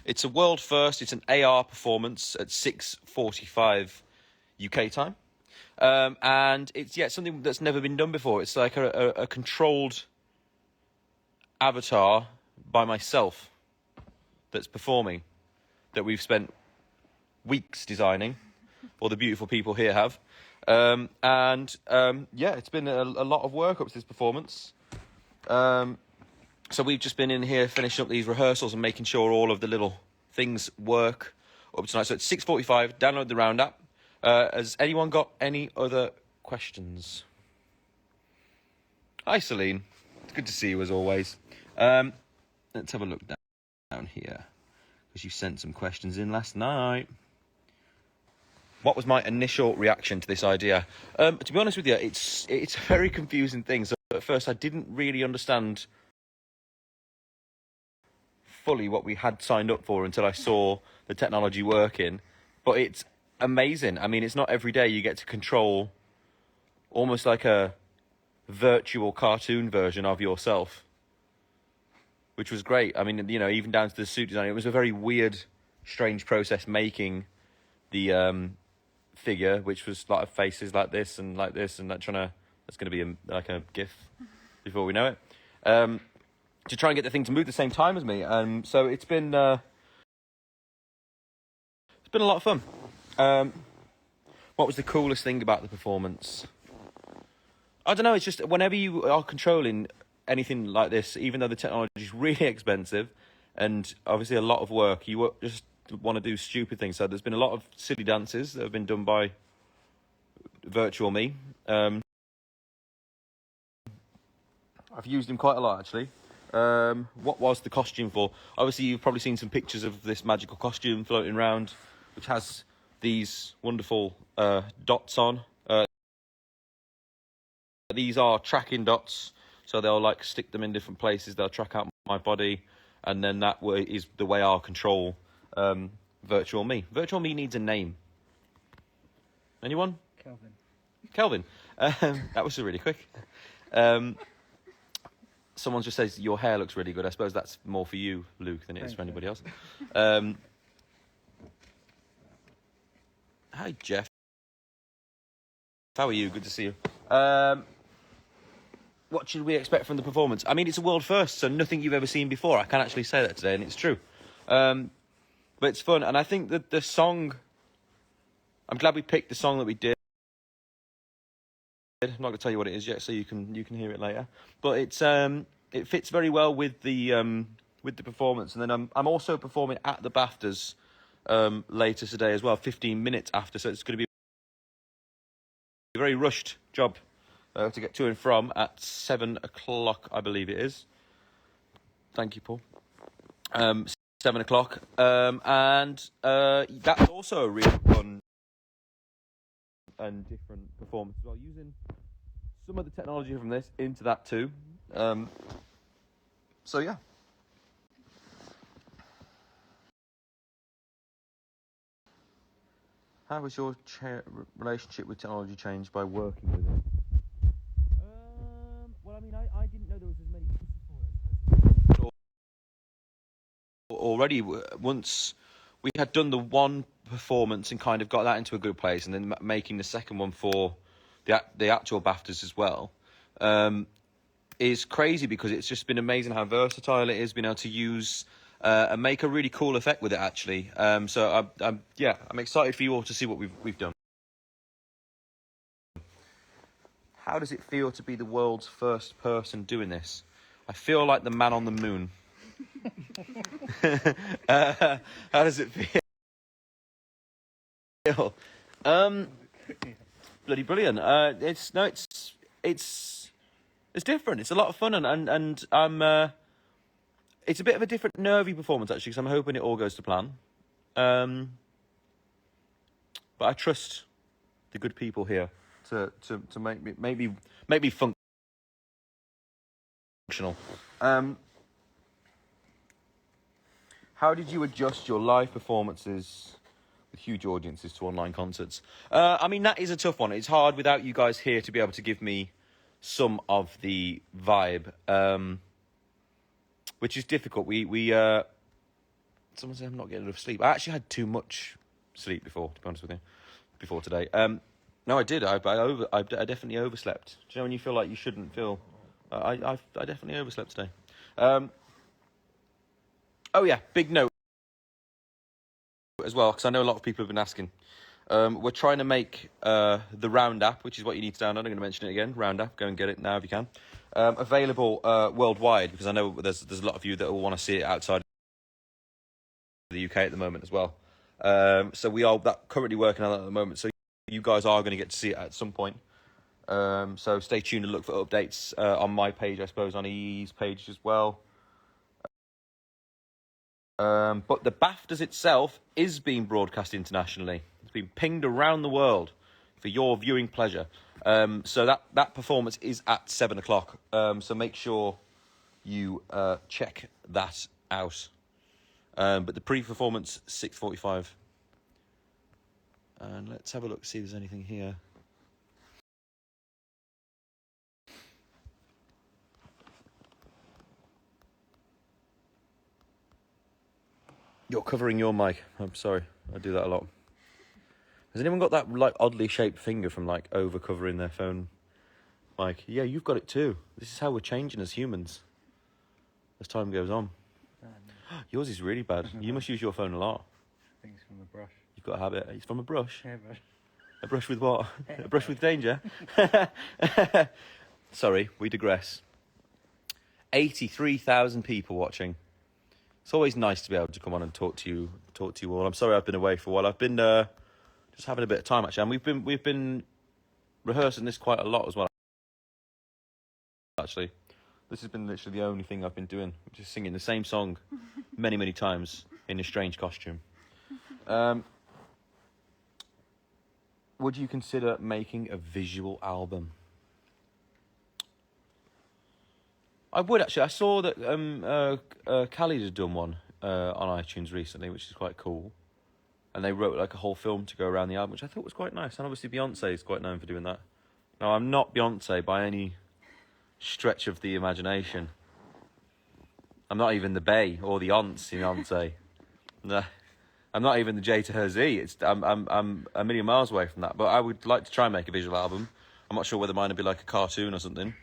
It's a world first. It's an AR performance at 6:45 UK time. And it's something that's never been done before. It's like a controlled avatar by myself that's performing, that we've spent weeks designing, or the beautiful people here have. It's been a lot of work up to this performance. So we've just been in here finishing up these rehearsals and making sure all of the little things work up tonight. So it's 6:45. Download the Round app. Has anyone got any other questions? Hi, Celine. It's good to see you as always. Let's have a look down here, because you sent some questions in last night. What was my initial reaction to this idea? To be honest with you, it's a very confusing thing. So at first I didn't really understand fully what we had signed up for until I saw the technology working. But it's amazing. I mean, it's not every day you get to control almost like a virtual cartoon version of yourself, which was great. I mean, even down to the suit design, it was a very weird, strange process making the figure, which was like faces like this and like this, and that's going to be like a GIF before we know it. To try and get the thing to move at the same time as me. So it's been a lot of fun. What was the coolest thing about the performance? I don't know, it's just whenever you are controlling anything like this, even though the technology is really expensive and obviously a lot of work, you just want to do stupid things. So there's been a lot of silly dances that have been done by virtual me. I've used him quite a lot, actually. What was the costume for? Obviously, you've probably seen some pictures of this magical costume floating around, which has these wonderful dots on. These are tracking dots, so they'll like stick them in different places. They'll track out my body, and then that way is the way I'll control virtual me. Virtual me needs a name. Anyone? Kelvin. That was really quick. Someone just says your hair looks really good. I suppose that's more for you, Luke, than it is for anybody else. Hi, Jeff. How are you? Good to see you. What should we expect from the performance? I mean, it's a world first, so nothing you've ever seen before. I can actually say that today, and it's true. But it's fun, and I think that the song... I'm glad we picked the song that we did. I'm not going to tell you what it is yet, so you can hear it later. But it fits very well with the performance. And then I'm also performing at the BAFTAs later today as well, 15 minutes after. So it's going to be a very rushed job to get to and from at 7 o'clock, I believe it is. Thank you, Paul. 7 o'clock. And that's also a really fun and different performance as well, using some of the technology from this into that too. So yeah. How has your relationship with technology changed by working with it? Well, I mean, I didn't know there was as many uses for it already. Once we had done the one performance and kind of got that into a good place, and then making the second one for the actual BAFTAs as well, is crazy, because it's just been amazing how versatile it is, being able to use and make a really cool effect with it, actually. So I'm excited for you all to see what we've done. How does it feel to be the world's first person doing this? I feel like the man on the moon. How does it feel? Bloody brilliant. It's different. It's a lot of fun, and I'm. It's a bit of a different nervy performance, actually, because I'm hoping it all goes to plan. But I trust the good people here to make me functional. How did you adjust your live performances with huge audiences to online concerts? I mean, that is a tough one. It's hard without you guys here to be able to give me some of the vibe, which is difficult. We Someone said I'm not getting enough sleep. I actually had too much sleep before, to be honest with you, before today. No, I did. I definitely overslept. Do you know when you feel like you shouldn't feel? I definitely overslept today. Oh yeah, big note as well, because I know a lot of people have been asking. We're trying to make the Round app, which is what you need to download. I'm going to mention it again. Round app, go and get it now if you can. Available worldwide, because I know there's a lot of you that will want to see it outside of the UK at the moment as well. So we are currently working on that at the moment. So you guys are going to get to see it at some point. So stay tuned and look for updates on my page, I suppose, on EE's page as well. But the BAFTAs itself is being broadcast internationally. It's been pinged around the world for your viewing pleasure. So that performance is at 7 o'clock. So make sure you check that out. But the pre-performance, 6:45. And let's have a look, see if there's anything here. You're covering your mic. I'm sorry. I do that a lot. Has anyone got that like oddly shaped finger from like over covering their phone mic? Yeah, you've got it too. This is how we're changing as humans as time goes on. Yours is really bad. You must use your phone a lot. I think it's from a brush. You've got a habit. It's from a brush. Yeah, brush. A brush with what? A brush with danger? Sorry, we digress. 83,000 people watching. It's always nice to be able to come on and talk to you all. I'm sorry I've been away for a while. I've been just having a bit of time actually, and we've been rehearsing this quite a lot as well. Actually, this has been literally the only thing I've been doing, which is singing the same song many times in a strange costume. Would you consider making a visual album? I would actually. I saw that Khalid had done one on iTunes recently, which is quite cool. And they wrote like a whole film to go around the album, which I thought was quite nice. And obviously Beyonce is quite known for doing that. Now, I'm not Beyonce by any stretch of the imagination. I'm not even the Bay or the Aunts in Beyonce. No, I'm not even the J to her Z. I'm a million miles away from that. But I would like to try and make a visual album. I'm not sure whether mine would be like a cartoon or something.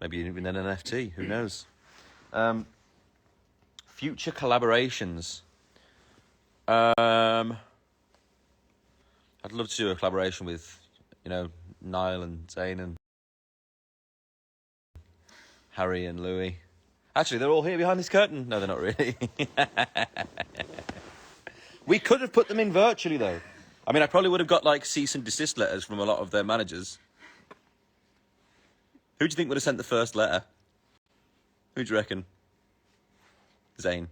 Maybe even an NFT. Who knows? Future collaborations. I'd love to do a collaboration with, Niall and Zayn and Harry and Louis. Actually, they're all here behind this curtain. No, they're not really. We could have put them in virtually, though. I mean, I probably would have got, like, cease and desist letters from a lot of their managers. Who do you think would have sent the first letter? Who do you reckon? Zayn.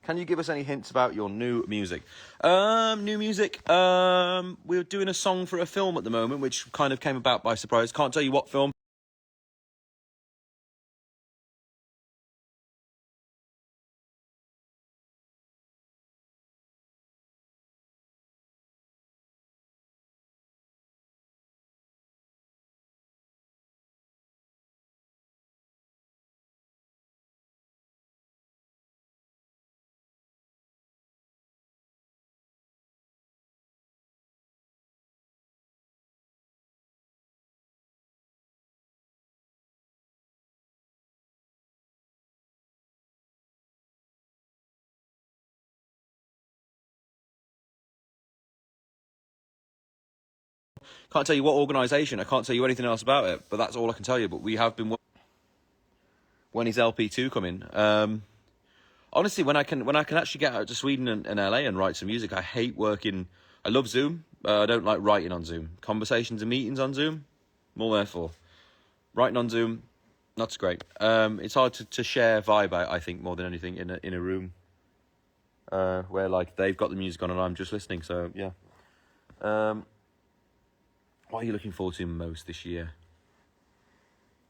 Can you give us any hints about your new music? New music. We're doing a song for a film at the moment, which kind of came about by surprise. Can't tell you what film. Can't tell you what organisation. I can't tell you anything else about it. But that's all I can tell you. But we have been. When is LP2 coming? Honestly, when I can actually get out to Sweden and LA and write some music, I hate working. I love Zoom. I don't like writing on Zoom. Conversations and meetings on Zoom, I'm all there for. Writing on Zoom, not so great. It's hard to share vibe, I think, more than anything in a room where like they've got the music on and I'm just listening. So yeah. What are you looking forward to most this year?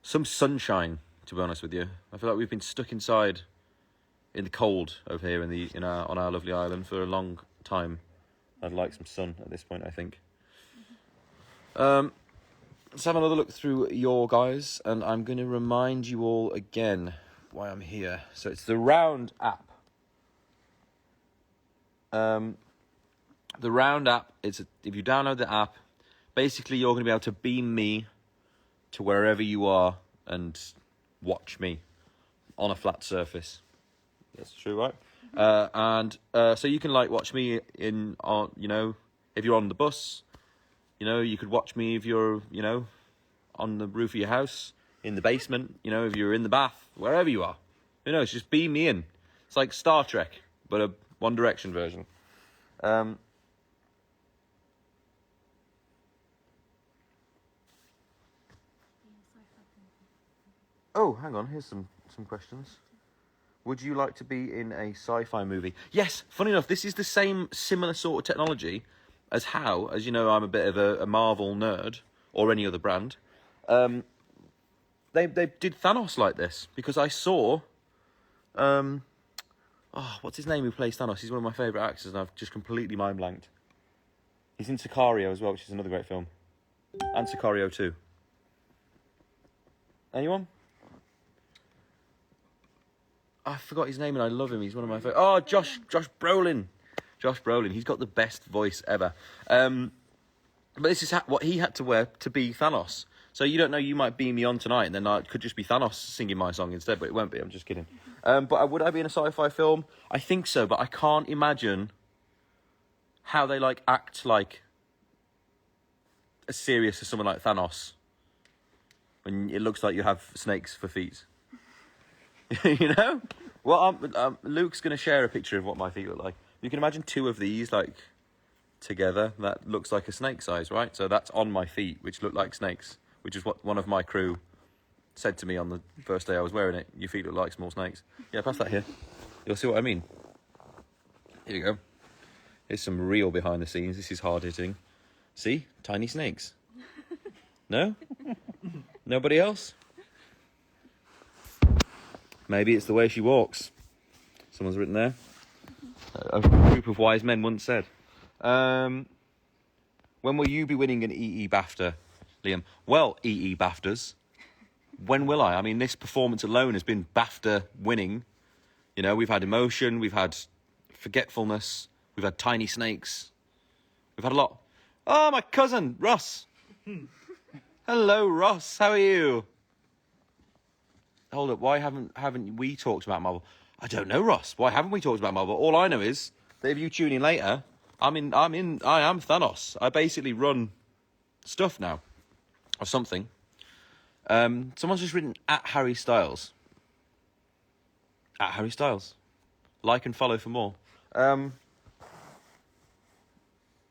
Some sunshine, to be honest with you. I feel like we've been stuck inside in the cold over here on our lovely island for a long time. I'd like some sun at this point, I think. Let's have another look through your guys, and I'm going to remind you all again why I'm here. So it's the Round app. The Round app, if you download the app, basically you're going to be able to beam me to wherever you are and watch me on a flat surface. That's true, right? So you can like watch me if you're on the bus, you could watch me if you're, on the roof of your house, in the basement, if you're in the bath, wherever you are. It's just beam me in. It's like Star Trek, but a One Direction version. Oh, hang on, here's some questions. Would you like to be in a sci-fi movie? Yes, funny enough, this is the same similar sort of technology as you know, I'm a bit of a Marvel nerd, or any other brand. They did Thanos like this, because I saw, what's his name who plays Thanos? He's one of my favourite actors, and I've just completely mind-blanked. He's in Sicario as well, which is another great film. And Sicario 2. Anyone? I forgot his name and I love him. He's one of my favourite. Oh, Josh Brolin. Josh Brolin. He's got the best voice ever. But this is what he had to wear to be Thanos. So you don't know, you might beam me on tonight and then it could just be Thanos singing my song instead, but it won't be. I'm just kidding. But would I be in a sci-fi film? I think so, but I can't imagine how they act like as serious as someone like Thanos when it looks like you have snakes for feet. Well, Luke's going to share a picture of what my feet look like. You can imagine two of these together. That looks like a snake size, right? So that's on my feet, which look like snakes, which is what one of my crew said to me on the first day I was wearing it. Your feet look like small snakes. Yeah, pass that here. You'll see what I mean. Here you go. Here's some real behind the scenes. This is hard hitting. See? Tiny snakes. No? Nobody else? Maybe it's the way she walks. Someone's written there. A group of wise men once said. When will you be winning an EE BAFTA, Liam? Well, EE BAFTAs. When will I? I mean, this performance alone has been BAFTA winning. We've had emotion, we've had forgetfulness, we've had tiny snakes. We've had a lot. Oh, my cousin, Ross. Hello, Ross. How are you? Hold up, why haven't we talked about Marvel? I don't know, Ross. Why haven't we talked about Marvel? All I know is that if you tune in later, I am Thanos. I basically run stuff now. Or something. Someone's just written at Harry Styles. At Harry Styles. Like and follow for more. What am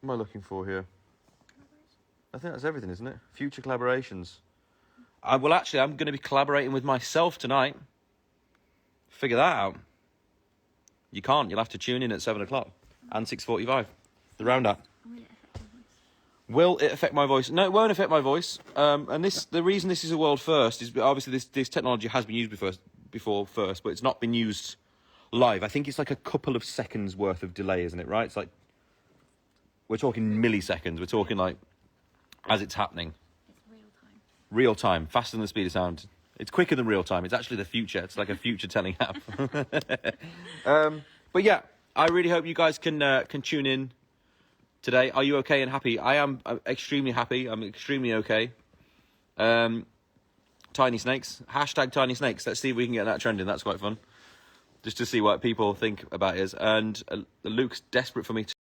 I looking for here? I think that's everything, isn't it? Future collaborations. I'm going to be collaborating with myself tonight. Figure that out. You can't. You'll have to tune in at 7 o'clock and 6:45. The Round app. Will it affect my voice? No, it won't affect my voice. And the reason this is a world first is obviously this technology has been used before first, but it's not been used live. I think it's like a couple of seconds worth of delay, isn't it? Right? It's like we're talking milliseconds. We're talking as it's happening. Real time, faster than the speed of sound. It's quicker than real time. It's actually the future. It's like a future telling app. But yeah, I really hope you guys can tune in today. Are you okay and happy? I am extremely happy. I'm extremely okay. Tiny snakes. Hashtag tiny snakes. Let's see if we can get that trending. That's quite fun. Just to see what people think about it. And Luke's desperate for me to